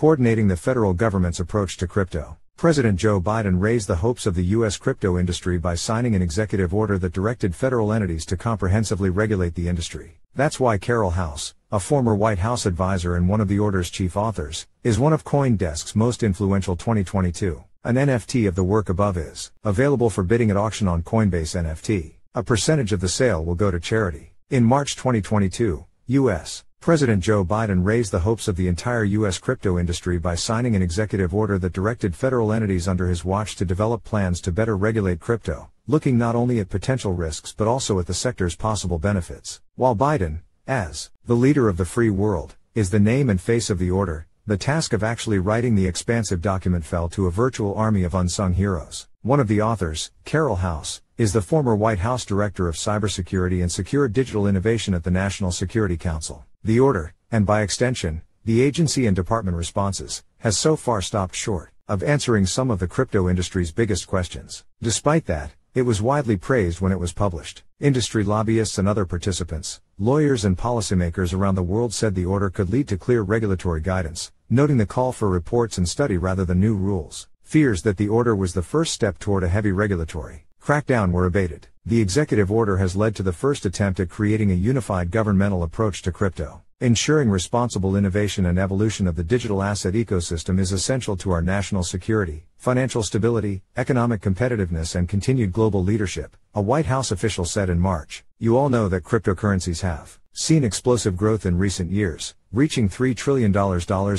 Coordinating the federal government's approach to crypto. President Joe Biden raised the hopes of the U.S. crypto industry by signing an executive order that directed federal entities to comprehensively regulate the industry. That's why Carole House, a former White House advisor and one of the order's chief authors, is one of CoinDesk's most influential 2022. An NFT of the work above is available for bidding at auction on Coinbase NFT. A percentage of the sale will go to charity. In March 2022, U.S. President Joe Biden raised the hopes of the entire U.S. crypto industry by signing an executive order that directed federal entities under his watch to develop plans to better regulate crypto, looking not only at potential risks but also at the sector's possible benefits. While Biden, as the leader of the free world, is the name and face of the order, the task of actually writing the expansive document fell to a virtual army of unsung heroes. One of the authors, Carole House, is the former White House Director of Cybersecurity and Secure Digital Innovation at the National Security Council. The order, and by extension, the agency and department responses, has so far stopped short of answering some of the crypto industry's biggest questions. Despite that, it was widely praised when it was published. Industry lobbyists and other participants, lawyers and policymakers around the world said the order could lead to clear regulatory guidance, noting the call for reports and study rather than new rules. Fears that the order was the first step toward a heavy regulatory crackdown were abated. The executive order has led to the first attempt at creating a unified governmental approach to crypto. Ensuring responsible innovation and evolution of the digital asset ecosystem is essential to our national security, financial stability, economic competitiveness and continued global leadership, a White House official said in March. You all know that cryptocurrencies have seen explosive growth in recent years, reaching $3 trillion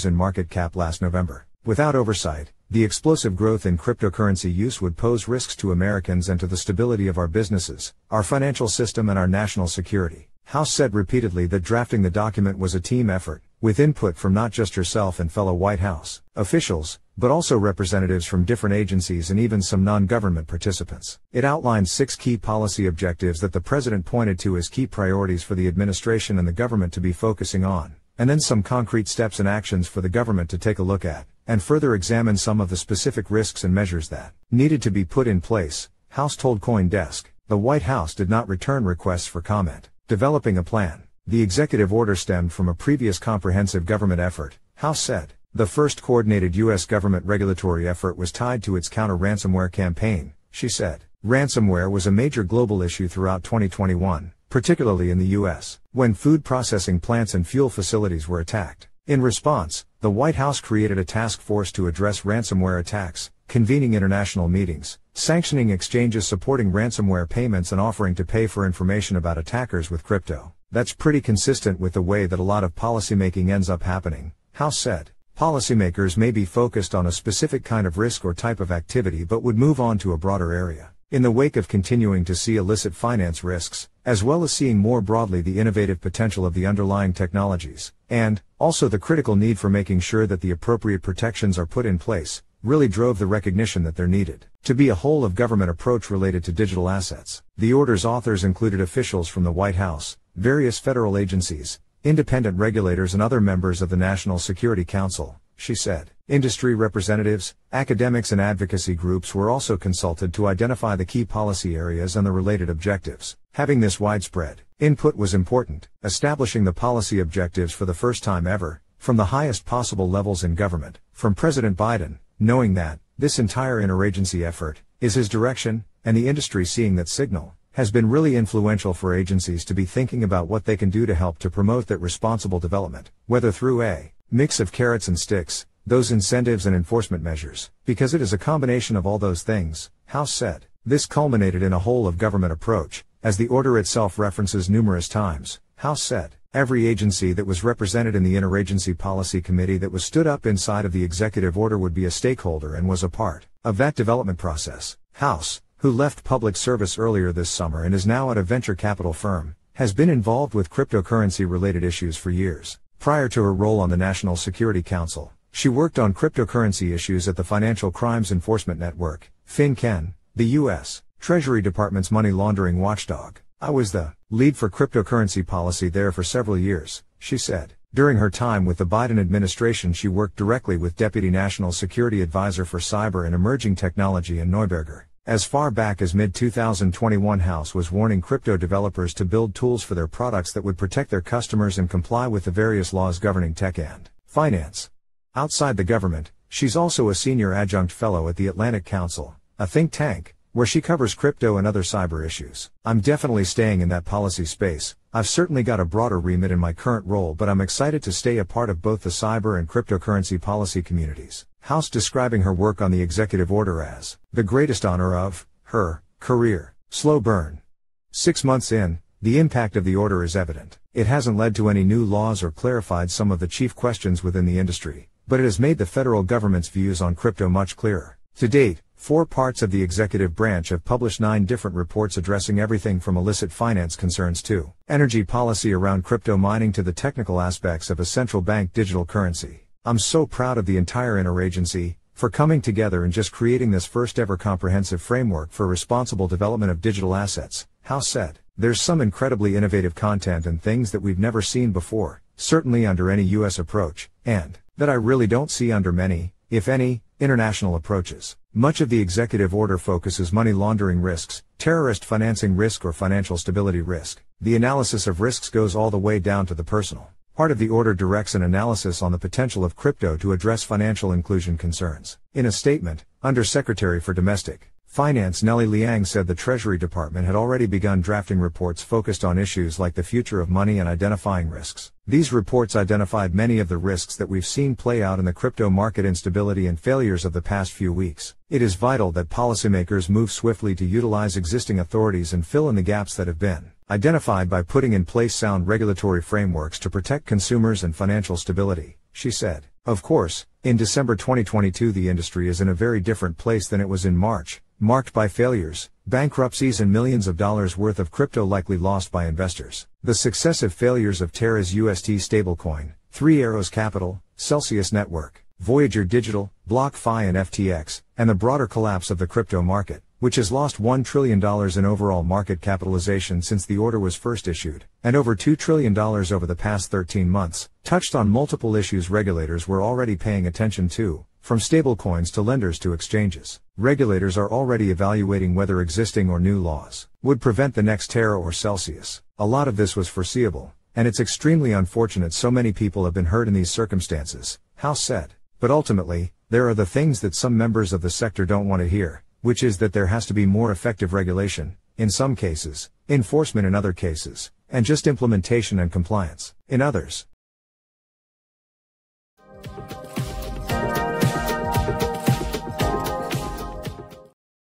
in market cap last November. Without oversight, the explosive growth in cryptocurrency use would pose risks to Americans and to the stability of our businesses, our financial system and our national security. House said repeatedly that drafting the document was a team effort, with input from not just herself and fellow White House officials, but also representatives from different agencies and even some non-government participants. It outlined 6 key policy objectives that the president pointed to as key priorities for the administration and the government to be focusing on, and then some concrete steps and actions for the government to take a look at, and further examine some of the specific risks and measures that needed to be put in place. House told CoinDesk. The White House did not return requests for comment. Developing a plan. The executive order stemmed from a previous comprehensive government effort, House said. The first coordinated U.S. government regulatory effort was tied to its counter-ransomware campaign, she said. Ransomware was a major global issue throughout 2021, particularly in the U.S., when food processing plants and fuel facilities were attacked. In response, the White House created a task force to address ransomware attacks, convening international meetings, sanctioning exchanges supporting ransomware payments and offering to pay for information about attackers with crypto. That's pretty consistent with the way that a lot of policymaking ends up happening, House said. Policymakers may be focused on a specific kind of risk or type of activity but would move on to a broader area. In the wake of continuing to see illicit finance risks, as well as seeing more broadly the innovative potential of the underlying technologies, and also the critical need for making sure that the appropriate protections are put in place, really drove the recognition that there needed to be a whole-of-government approach related to digital assets. The order's authors included officials from the White House, various federal agencies, independent regulators and other members of the National Security Council, she said. Industry representatives, academics and advocacy groups were also consulted to identify the key policy areas and the related objectives. Having this widespread input was important, establishing the policy objectives for the first time ever, from the highest possible levels in government, from President Biden, knowing that this entire interagency effort is his direction, and the industry seeing that signal, has been really influential for agencies to be thinking about what they can do to help to promote that responsible development, whether through a mix of carrots and sticks, those incentives and enforcement measures, because it is a combination of all those things, House said. This culminated in a whole-of-government approach, as the order itself references numerous times, House said. Every agency that was represented in the Interagency Policy Committee that was stood up inside of the executive order would be a stakeholder and was a part of that development process. House, who left public service earlier this summer and is now at a venture capital firm, has been involved with cryptocurrency-related issues for years. Prior to her role on the National Security Council, she worked on cryptocurrency issues at the Financial Crimes Enforcement Network, FinCEN, the U.S. Treasury Department's money laundering watchdog. I was the lead for cryptocurrency policy there for several years, she said. During her time with the Biden administration, she worked directly with Deputy National Security Advisor for Cyber and Emerging Technology and Neuberger. As far back as mid-2021, House was warning crypto developers to build tools for their products that would protect their customers and comply with the various laws governing tech and finance. Outside the government, she's also a senior adjunct fellow at the Atlantic Council, a think tank, where she covers crypto and other cyber issues. I'm definitely staying in that policy space. I've certainly got a broader remit in my current role, but I'm excited to stay a part of both the cyber and cryptocurrency policy communities. House describing her work on the executive order as the greatest honor of her career. Slow burn. 6 months in, the impact of the order is evident. It hasn't led to any new laws or clarified some of the chief questions within the industry, but it has made the federal government's views on crypto much clearer. To date, 4 parts of the executive branch have published 9 different reports addressing everything from illicit finance concerns to energy policy around crypto mining to the technical aspects of a central bank digital currency. I'm so proud of the entire interagency for coming together and just creating this first ever comprehensive framework for responsible development of digital assets, House said. There's some incredibly innovative content and things that we've never seen before, certainly under any US approach, and that I really don't see under many, if any, international approaches. Much of the executive order focuses money laundering risks, terrorist financing risk or financial stability risk. The analysis of risks goes all the way down to the personal. Part of the order directs an analysis on the potential of crypto to address financial inclusion concerns. In a statement, Undersecretary for Domestic Finance Nellie Liang said the Treasury Department had already begun drafting reports focused on issues like the future of money and identifying risks. These reports identified many of the risks that we've seen play out in the crypto market instability and failures of the past few weeks. It is vital that policymakers move swiftly to utilize existing authorities and fill in the gaps that have been identified by putting in place sound regulatory frameworks to protect consumers and financial stability, she said. Of course, in December 2022 the industry is in a very different place than it was in March, marked by failures, bankruptcies and millions of dollars worth of crypto likely lost by investors. The successive failures of Terra's UST stablecoin, Three Arrows Capital, Celsius Network, Voyager Digital, BlockFi and FTX, and the broader collapse of the crypto market, which has lost $1 trillion in overall market capitalization since the order was first issued, and over $2 trillion over the past 13 months, touched on multiple issues regulators were already paying attention to, from stablecoins to lenders to exchanges. Regulators are already evaluating whether existing or new laws would prevent the next Terra or Celsius. A lot of this was foreseeable, and it's extremely unfortunate so many people have been hurt in these circumstances, House said. But ultimately, there are the things that some members of the sector don't want to hear, which is that there has to be more effective regulation, in some cases, enforcement in other cases, and just implementation and compliance, in others.